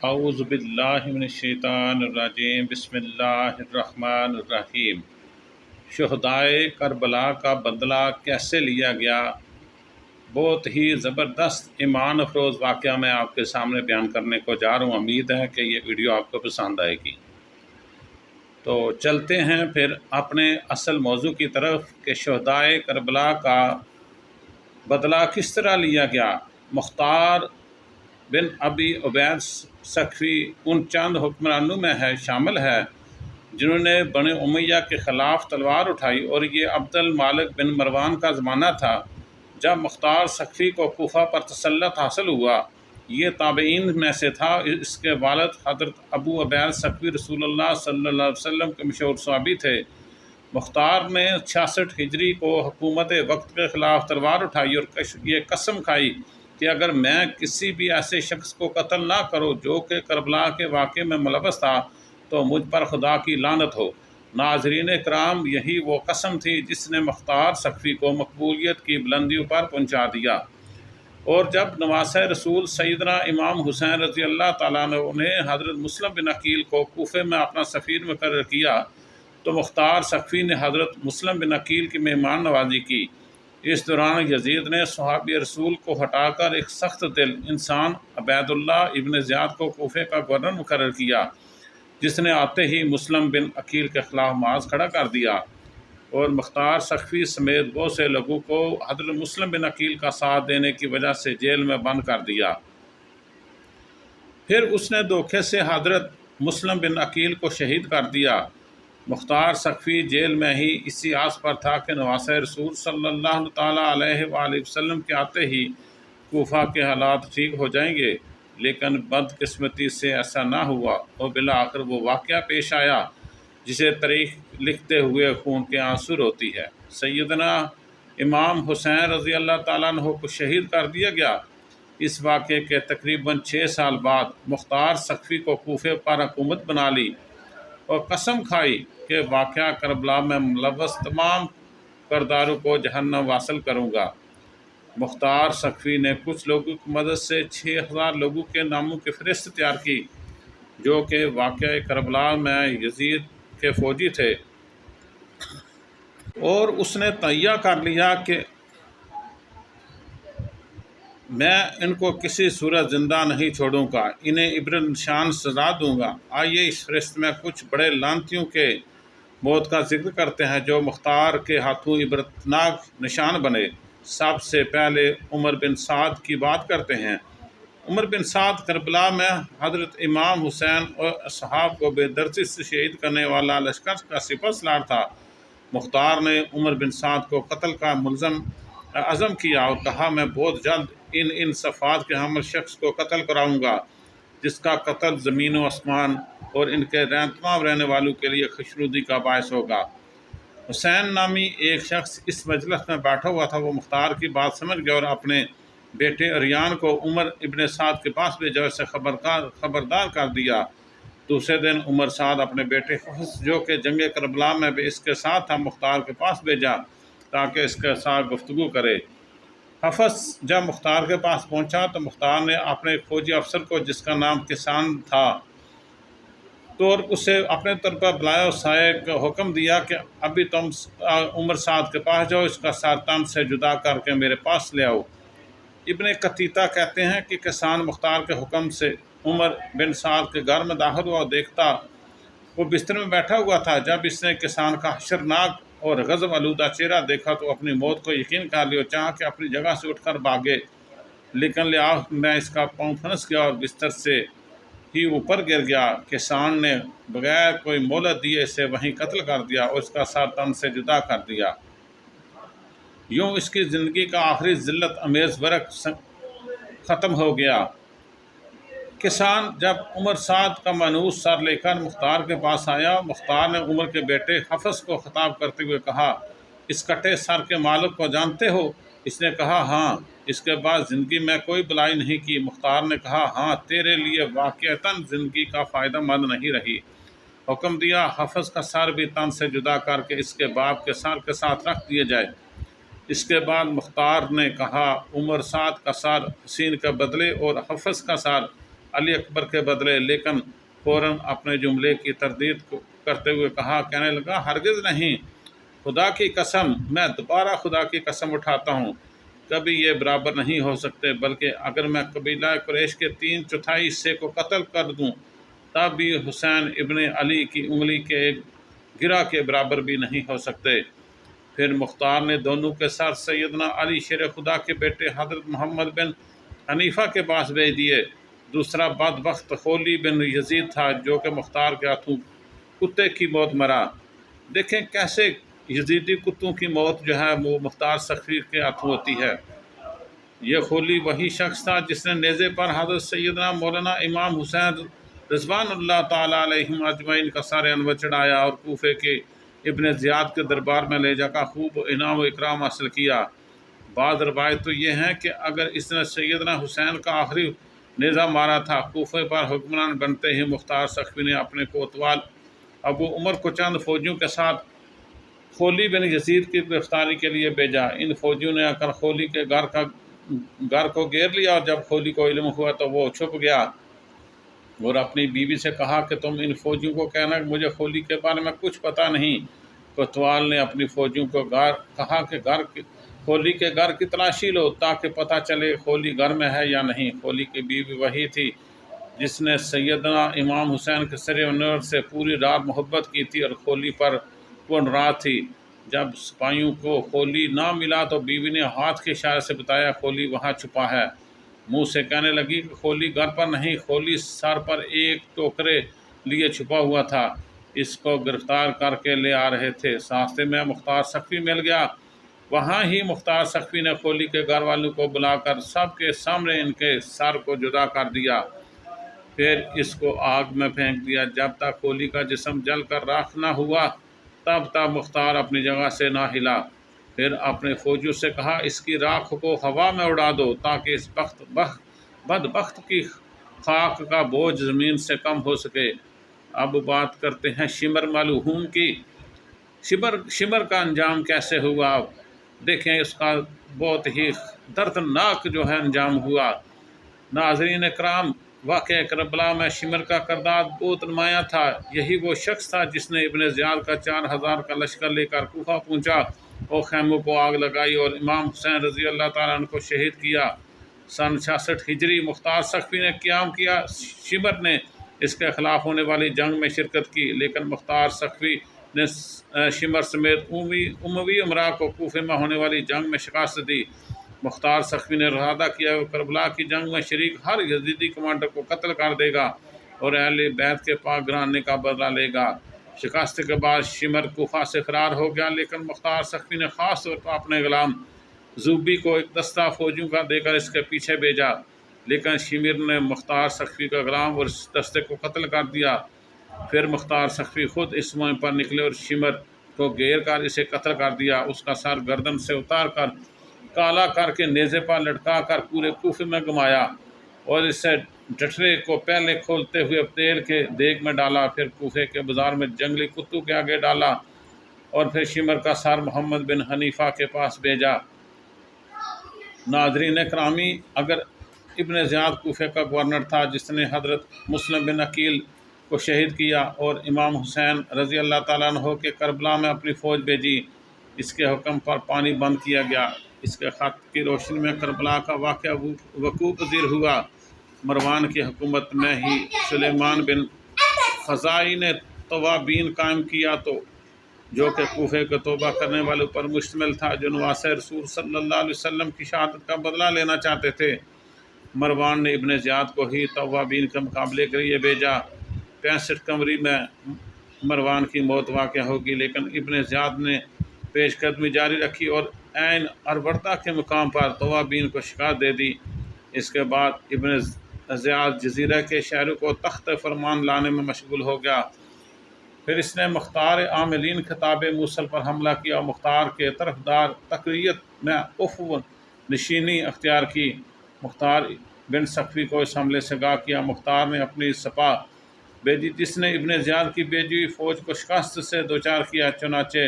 اعوذ باللہ من الشیطان الرجیم بسم اللہ الرحمن الرحیم۔ شہدائے کربلا کا بدلہ کیسے لیا گیا؟ بہت ہی زبردست ایمان افروز واقعہ میں آپ کے سامنے بیان کرنے کو جا رہا ہوں۔ امید ہے کہ یہ ویڈیو آپ کو پسند آئے گی۔ تو چلتے ہیں پھر اپنے اصل موضوع کی طرف کہ شہدائے کربلا کا بدلہ کس طرح لیا گیا۔ مختار بن ابی عبید ثقفی ان چند حکمرانوں میں شامل ہے جنہوں نے بنی امیہ کے خلاف تلوار اٹھائی، اور یہ عبد المالک بن مروان کا زمانہ تھا جب مختار ثقفی کو کوفہ پر تسلط حاصل ہوا۔ یہ تابعین میں سے تھا۔ اس کے والد حضرت ابو عبید ثقفی رسول اللہ صلی اللہ علیہ وسلم کے مشہور صحابی تھے۔ مختار نے 66 ہجری کو حکومت وقت کے خلاف تلوار اٹھائی اور یہ قسم کھائی کہ اگر میں کسی بھی ایسے شخص کو قتل نہ کروں جو کہ کربلا کے واقعے میں ملوث تھا تو مجھ پر خدا کی لعنت ہو۔ ناظرین کرام، یہی وہ قسم تھی جس نے مختار ثقفی کو مقبولیت کی بلندیوں پر پہنچا دیا۔ اور جب نواسہ رسول سیدنا امام حسین رضی اللہ تعالیٰ عنہ نے حضرت مسلم بن عقیل کو کوفے میں اپنا سفیر مقرر کیا تو مختار ثقفی نے حضرت مسلم بن عقیل کی مہمان نوازی کی۔ اس دوران یزید نے صحابی رسول کو ہٹا کر ایک سخت دل انسان عبید اللہ ابن زیاد کو کوفے کا گورنر مقرر کیا، جس نے آتے ہی مسلم بن عقیل کے خلاف معاذ کھڑا کر دیا اور مختار ثقفی سمیت بہت سے لوگوں کو حضرت مسلم بن عقیل کا ساتھ دینے کی وجہ سے جیل میں بند کر دیا۔ پھر اس نے دھوکے سے حضرت مسلم بن عقیل کو شہید کر دیا۔ مختار ثقفی جیل میں ہی اسی آس پر تھا کہ نواسہ رسول صلی اللہ تعالیٰ علیہ وآلہ وسلم کے آتے ہی کوفہ کے حالات ٹھیک ہو جائیں گے، لیکن بدقسمتی سے ایسا نہ ہوا اور بالآخر وہ واقعہ پیش آیا جسے تاریخ لکھتے ہوئے خون کے آنسو روتی ہے۔ سیدنا امام حسین رضی اللہ تعالیٰ عنہ کو شہید کر دیا گیا۔ اس واقعے کے تقریباً 6 سال بعد مختار ثقفی کو کوفے پر حکومت بنا لی اور قسم کھائی کہ واقعہ کربلا میں ملوث تمام کرداروں کو جہنم واصل کروں گا۔ مختار ثقفی نے کچھ لوگوں کی مدد سے 6000 لوگوں کے ناموں کی فہرست تیار کی جو کہ واقعہ کربلا میں یزید کے فوجی تھے، اور اس نے تہیہ کر لیا کہ میں ان کو کسی صورت زندہ نہیں چھوڑوں گا، انہیں عبرت نشان سزا دوں گا۔ آئیے اس فہرست میں کچھ بڑے لعنتیوں کے موت کا ذکر کرتے ہیں جو مختار کے ہاتھوں عبرتناک نشان بنے۔ سب سے پہلے عمر بن سعد کی بات کرتے ہیں۔ عمر بن سعد کربلا میں حضرت امام حسین اور اصحاب کو بے دردی سے شہید کرنے والا لشکر کا سپہ سالار تھا۔ مختار نے عمر بن سعد کو قتل کا ملزم عزم کیا اور کہا، میں بہت جلد ان صفات کے حامل شخص کو قتل کراؤں گا جس کا قتل زمین و آسمان اور ان کے تمام رہنے والوں کے لیے خوشنودی کا باعث ہوگا۔ حسین نامی ایک شخص اس مجلس میں بیٹھا ہوا تھا۔ وہ مختار کی بات سمجھ گیا اور اپنے بیٹے اریان کو عمر ابن سعد کے پاس بھیجا اور اسے خبردار کر دیا۔ دوسرے دن عمر سعد اپنے بیٹے حفص جو کہ جنگ کربلا میں بھی اس کے ساتھ تھا مختار کے پاس بھیجا تاکہ اس کے ساتھ گفتگو کرے۔ حفص جب مختار کے پاس پہنچا تو مختار نے اپنے ایک فوجی افسر کو جس کا نام کسان تھا تو اسے اپنے طور پر بلایا اور سائے کا حکم دیا کہ ابھی تم عمر سعد کے پاس جاؤ، اس کا سر تن سے جدا کر کے میرے پاس لے آؤ۔ ابن قتیتہ کہتے ہیں کہ کسان مختار کے حکم سے عمر بن سعد کے گھر میں داخل ہوا اور دیکھتا وہ بستر میں بیٹھا ہوا تھا۔ جب اس نے کسان کا حشرناک اور غضب آلودہ چہرہ دیکھا تو اپنی موت کو یقین کر لیا اور چاہا کہ اپنی جگہ سے اٹھ کر بھاگے، لیکن لحاظ میں اس کا پاؤں پھنس گیا اور بستر سے ہی اوپر گر گیا۔ کسان نے بغیر کوئی مہلت دیے اسے وہیں قتل کر دیا اور اس کا سر تن سے جدا کر دیا۔ یوں اس کی زندگی کا آخری ذلت امیز ورق ختم ہو گیا۔ کسان جب عمر سعد کا مانوس سر لے کر مختار کے پاس آیا، مختار نے عمر کے بیٹے حفص کو خطاب کرتے ہوئے کہا، اس کٹے سر کے مالک کو جانتے ہو؟ اس نے کہا، ہاں۔ اس کے بعد زندگی میں کوئی بلائی نہیں کی؟ مختار نے کہا، ہاں، تیرے لیے واقعتاً زندگی کا فائدہ مند نہیں رہی۔ حکم دیا حفص کا سر بھی تن سے جدا کر کے اس کے باپ کے سر کے ساتھ رکھ دیے جائے۔ اس کے بعد مختار نے کہا، عمر سعد کا سر حسین کے بدلے اور حفص کا سر علی اکبر کے بدلے، لیکن فوراً اپنے جملے کی تردید کرتے ہوئے کہنے لگا ہرگز نہیں، خدا کی قسم، میں دوبارہ خدا کی قسم اٹھاتا ہوں، کبھی یہ برابر نہیں ہو سکتے، بلکہ اگر میں قبیلہ قریش کے 3/4 حصے کو قتل کر دوں تب بھی حسین ابن علی کی انگلی کے ایک گرہ کے برابر بھی نہیں ہو سکتے۔ پھر مختار نے دونوں کے سر سیدنا علی شیر خدا کے بیٹے حضرت محمد بن حنیفہ کے پاس بھیج دیے۔ دوسرا بدبخت خولی بن یزید تھا جو کہ مختار کے ہاتھوں کتے کی موت مرا۔ دیکھیں کیسے یزیدی کتوں کی موت جو ہے وہ مختار سقفی کے ہاتھوں ہوتی ہے۔ یہ خولی وہی شخص تھا جس نے نیزے پر حضرت سیدنا مولانا امام حسین رضوان اللہ تعالیٰ علیہم اجمعین کا سار انور چڑھایا اور کوفے کے ابن زیاد کے دربار میں لے جا کر خوب انعام و اکرام حاصل کیا۔ بعض روایت تو یہ ہیں کہ اگر اس نے سیدنا حسین کا آخری نیزہ مارا تھا، کوفے پر حکمران بنتے ہی مختار سقفی نے اپنے کوتوال ابو عمر کو چند فوجیوں کے ساتھ خولی بن یزید کی گرفتاری کے لیے بھیجا۔ ان فوجیوں نے آ کر خولی کے گھر کو گھیر لیا، اور جب خولی کو علم ہوا تو وہ چھپ گیا اور اپنی بیوی سے کہا کہ تم ان فوجیوں کو کہنا کہ مجھے خولی کے بارے میں کچھ پتہ نہیں۔ کوتوال نے اپنی فوجیوں کو کہا کہ خولی کے گھر کی تلاشی لو تاکہ پتہ چلے خولی گھر میں ہے یا نہیں۔ خولی کی بیوی وہی تھی جس نے سیدنا امام حسین کے سر انور سے پوری رات محبت کی تھی اور خولی پر پورن رات تھی۔ جب سپاہیوں کو خولی نہ ملا تو بیوی نے ہاتھ کے اشارے سے بتایا خولی وہاں چھپا ہے۔ منہ سے کہنے لگی کہ خولی گھر پر نہیں، خولی سر پر ایک ٹوکرے لیے چھپا ہوا تھا، اس کو گرفتار کر کے لے آ رہے تھے۔ راستے میں مختار سقفی مل گیا، وہاں ہی مختار سقفی نے خولی کے گھر والوں کو بلا کر سب کے سامنے ان کے سر کو جدا کر دیا، پھر اس کو آگ میں پھینک دیا۔ جب تک خولی کا جسم جل کر راکھ نہ ہوا تب تک مختار اپنی جگہ سے نہ ہلا۔ پھر اپنے فوجیوں سے کہا اس کی راکھ کو ہوا میں اڑا دو تاکہ اس بدبخت کی خاک کا بوجھ زمین سے کم ہو سکے۔ اب بات کرتے ہیں شمر ملعون کی۔ شمر کا انجام کیسے ہوا؟ دیکھیں اس کا بہت ہی دردناک جو ہے انجام ہوا۔ ناظرین کرام، واقعہ کربلا میں شمر کا کردار بہت نمایاں تھا۔ یہی وہ شخص تھا جس نے ابن زیاد کا 4000 کا لشکر لے کر کوفہ پہنچا اور خیموں کو آگ لگائی اور امام حسین رضی اللہ تعالیٰ عنہ کو شہید کیا۔ سن 66 ہجری مختار سقفی نے قیام کیا۔ شمر نے اس کے خلاف ہونے والی جنگ میں شرکت کی، لیکن مختار سقفی نے شمر سمیت اموی امراء کو کوفے میں ہونے والی جنگ میں شکست دی۔ مختار سقفی نے ارادہ کیا کہ کربلا کی جنگ میں شریک ہر یزیدی کمانڈر کو قتل کر دے گا اور اہل بیت کے پاک گرانے کا بدلہ لے گا۔ شکست کے بعد شمر کوفہ سے فرار ہو گیا، لیکن مختار سقفی نے خاص طور پر اپنے غلام زوبی کو ایک دستہ فوجیوں کا دے کر اس کے پیچھے بھیجا، لیکن شمر نے مختار سقفی کا غلام اور اس دستے کو قتل کر دیا۔ پھر مختار سقفی خود اس مہم پر نکلے اور شمر کو گھیر کر اسے قتل کر دیا۔ اس کا سر گردن سے اتار کر کالا کر کے نیزے پر لٹکا کر پورے کوفے میں گھمایا اور اسے ڈٹرے کو پہلے کھولتے ہوئے تیل کے دیگ میں ڈالا، پھر کوفے کے بازار میں جنگلی کتوں کے آگے ڈالا اور پھر شمر کا سر محمد بن حنیفہ کے پاس بھیجا۔ ناظرین کرامی، اگر ابن زیاد کوفے کا گورنر تھا جس نے حضرت مسلم بن عقیل کو شہید کیا اور امام حسین رضی اللہ تعالیٰ عنہ کے کربلا میں اپنی فوج بھیجی، اس کے حکم پر پانی بند کیا گیا۔ اس کے خط کی روشنی میں کربلا کا واقعہ وقوع پذیر ہوا۔ مروان کی حکومت میں ہی سلیمان بن خزاعی نے توابین قائم کیا جو کہ کوفے کے توبہ کرنے والوں پر مشتمل تھا جو نواسہ رسول صلی اللہ علیہ وسلم کی شہادت کا بدلہ لینا چاہتے تھے۔ مروان نے ابن زیاد کو ہی توابین کے مقابلے کے لیے بھیجا۔ 65 قمری میں مروان کی موت واقع ہوگی، لیکن ابن زیاد نے پیش قدمی جاری رکھی اور عین اروردہ کے مقام پر توابین کو شکست دے دی۔ اس کے بعد ابن زیاد جزیرہ کے شہروں کو تخت فرمان لانے میں مشغول ہو گیا۔ پھر اس نے مختار عاملین خطاب موصل پر حملہ کیا اور مختار کے طرفدار تقریت میں عفو نشینی اختیار کی۔ مختار بن سقفی کو اس حملے سے آگاہ کیا۔ مختار نے اپنی سپاہ بھیجی جس نے ابن زیاد کی بھیجی ہوئی فوج کو شکست سے دوچار کیا۔ چنانچہ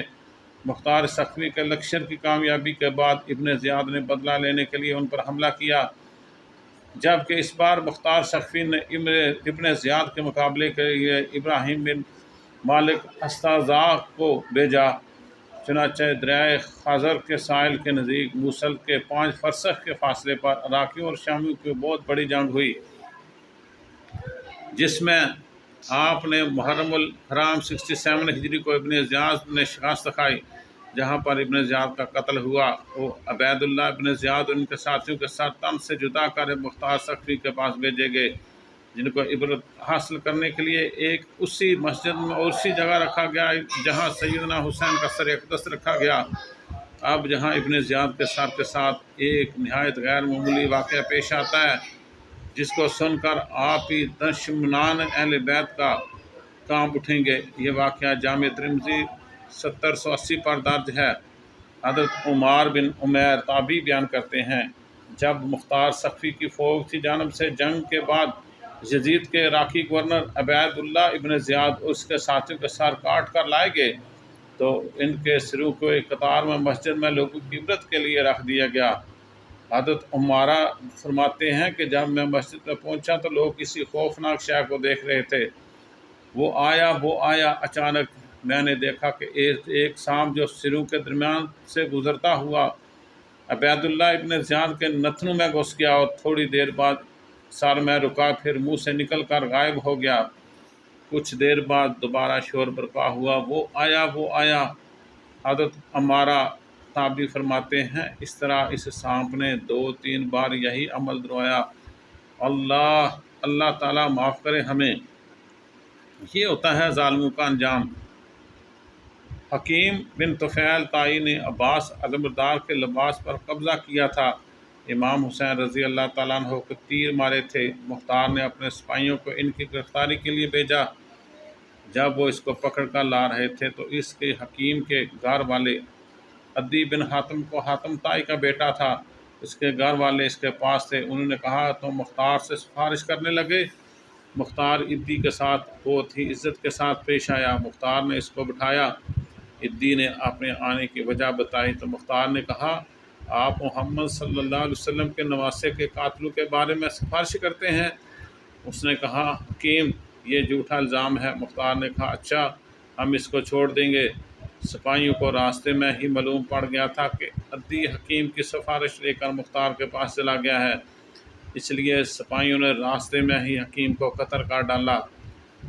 مختار سقفی کے لشکر کی کامیابی کے بعد ابن زیاد نے بدلہ لینے کے لیے ان پر حملہ کیا۔ جبکہ اس بار مختار سقفی نے ابن زیاد کے مقابلے کے لیے ابراہیم بن مالک استازاغ کو بھیجا۔ چنانچہ دریائے خزر کے ساحل کے نزدیک موصل کے 5 فرسخ کے فاصلے پر عراقیوں اور شامیوں کی بہت بڑی جنگ ہوئی، جس میں آپ نے محرم الحرام 67 ہجری کو ابن زیاد نے شکست کھائی۔ جہاں پر ابن زیاد کا قتل ہوا، وہ عبید اللہ ابن زیاد اور ان کے ساتھیوں کے ساتھ تن سے جدا کر مختار سقفی کے پاس بھیجے گئے، جن کو عبرت حاصل کرنے کے لیے ایک اسی مسجد میں اور اسی جگہ رکھا گیا جہاں سیدنا حسین کا سر اقدس رکھا گیا۔ اب جہاں ابن زیاد کے سر کے ساتھ ایک نہایت غیر معمولی واقعہ پیش آتا ہے، جس کو سن کر آپ ہی دشمنان اہل بیت کا کانپ اٹھیں گے۔ یہ واقعہ جامع ترمذی 7080 پر درج ہے۔ حضرت عمار بن عمیر تابعی بیان کرتے ہیں، جب مختار سقفی کی فوج کی جانب سے جنگ کے بعد یزید کے عراقی گورنر عبید اللہ ابن زیاد اور اس کے ساتھیوں کے سر کاٹ کر لائے گئے تو ان کے سروں کو ایک قطار میں مسجد میں لوگوں کی عبرت کے لیے رکھ دیا گیا۔ حضرت عمارہ فرماتے ہیں کہ جب میں مسجد میں پہنچا تو لوگ کسی خوفناک شے کو دیکھ رہے تھے۔ وہ آیا، اچانک میں نے دیکھا کہ ایک سانپ جو سروں کے درمیان سے گزرتا ہوا عبید اللہ ابن زیاد کے نتنوں میں گھس گیا اور تھوڑی دیر بعد سر میں رکا، پھر منہ سے نکل کر غائب ہو گیا۔ کچھ دیر بعد دوبارہ شور برپا ہوا، وہ آیا۔ حضرت عمارہ تابعی فرماتے ہیں، اس طرح اس سانپ نے 2-3 بار یہی عمل دہرایا۔ اللہ تعالیٰ معاف کرے ہمیں۔ یہ ہوتا ہے ظالموں کا انجام۔ حکیم بن طفیل طائی نے عباس علمبردار کے لباس پر قبضہ کیا تھا۔ امام حسین رضی اللہ تعالیٰ عنہ کو تیر مارے تھے۔ مختار نے اپنے سپاہیوں کو ان کی گرفتاری کے لیے بھیجا۔ جب وہ اس کو پکڑ کر لا رہے تھے تو اس کے حکیم کے گھر والے عدی بن حاتم کو حاتم طائی کا بیٹا تھا، اس کے گھر والے اس کے پاس تھے۔ انہوں نے کہا، تم مختار سے سفارش کرنے لگے؟ مختار عدی کے ساتھ بہت ہی عزت کے ساتھ پیش آیا۔ مختار نے اس کو بٹھایا۔ عدی نے اپنے آنے کی وجہ بتائی تو مختار نے کہا، آپ محمد صلی اللہ علیہ وسلم کے نواسے کے قاتلوں کے بارے میں سفارش کرتے ہیں؟ اس نے کہا، حکیم یہ جھوٹا الزام ہے۔ مختار نے کہا، اچھا ہم اس کو چھوڑ دیں گے۔ سپاہیوں کو راستے میں ہی معلوم پڑ گیا تھا کہ عدی حکیم کی سفارش لے کر مختار کے پاس چلا گیا ہے، اس لیے سپاہیوں نے راستے میں ہی حکیم کو قتل کر ڈالا۔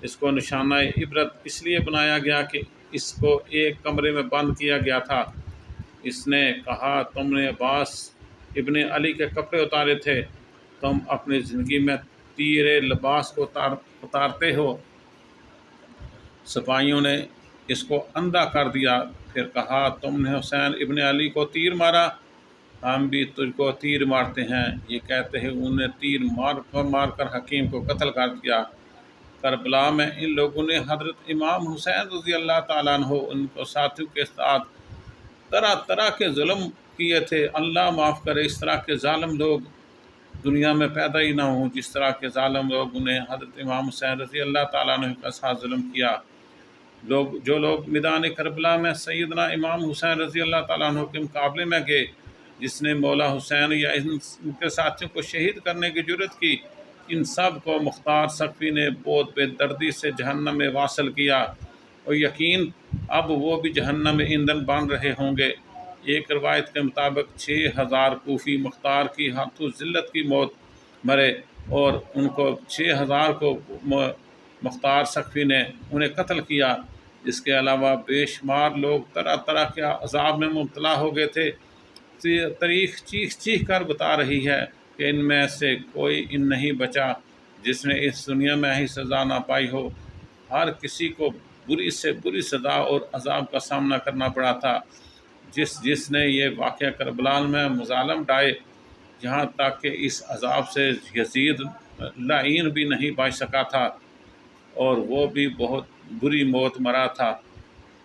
اس کو نشانہ عبرت اس لیے بنایا گیا کہ اس کو ایک کمرے میں بند کیا گیا تھا۔ اس نے کہا، تم نے عباس ابن علی کے کپڑے اتارے تھے، تم اپنی زندگی میں تیرے لباس کو اتارتے ہو۔ سپاہیوں نے اس کو اندھا کر دیا، پھر کہا، تم نے حسین ابن علی کو تیر مارا، ہم بھی تجھ کو تیر مارتے ہیں۔ یہ کہتے ہیں انہوں نے تیر مار کر حکیم کو قتل کر دیا۔ کربلا میں ان لوگوں نے حضرت امام حسین رضی اللہ تعالیٰ عنہ ان کو ساتھیوں کے ساتھ طرح طرح کے ظلم کیے تھے۔ اللہ معاف کرے، اس طرح کے ظالم لوگ دنیا میں پیدا ہی نہ ہوں، جس طرح کے ظالم لوگوں نے حضرت امام حسین رضی اللہ تعالیٰ عنہ کے ساتھ ظلم کیا۔ جو لوگ میدان کربلا میں سیدنا امام حسین رضی اللہ تعالیٰ عنہ کے مقابلے میں گئے، جس نے مولا حسین یا ان کے ساتھیوں کو شہید کرنے کی جرت کی، ان سب کو مختار سقفی نے بہت بے دردی سے جہنم میں واصل کیا، اور یقین اب وہ بھی جہنم میں ایندھن بن رہے ہوں گے۔ ایک روایت کے مطابق 6000 کوفی مختار کی ہاتھوں ذلت کی موت مرے، اور ان کو 6000 کو مختار سقفی نے انہیں قتل کیا۔ اس کے علاوہ بے شمار لوگ طرح طرح کے عذاب میں مبتلا ہو گئے تھے۔ تاریخ چیخ کر بتا رہی ہے کہ ان میں سے کوئی نہیں بچا جس نے اس دنیا میں ہی سزا نہ پائی ہو۔ ہر کسی کو بری سے بری سزا اور عذاب کا سامنا کرنا پڑا تھا۔ جس نے یہ واقعہ کربلا میں مظالم ڈھائے، یہاں تک کہ اس عذاب سے یزید لعین بھی نہیں بچ سکا تھا، اور وہ بھی بہت بری موت مرا تھا۔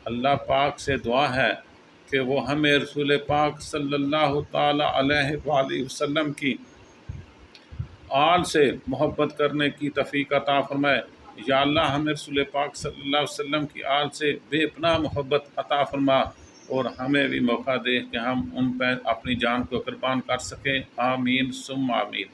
اللہ پاک سے دعا ہے کہ وہ ہمیں رسول پاک صلی اللہ تعالیٰ علیہ وآلہ وسلم کی آل سے محبت کرنے کی توفیق عطا فرمائے۔ یا اللہ ہمیں رسول پاک صلی اللہ علیہ وسلم کی آل سے بے پناہ محبت عطا فرما، اور ہمیں بھی موقع دے کہ ہم ان پہ اپنی جان کو قربان کر سکیں۔ آمین ثم آمین۔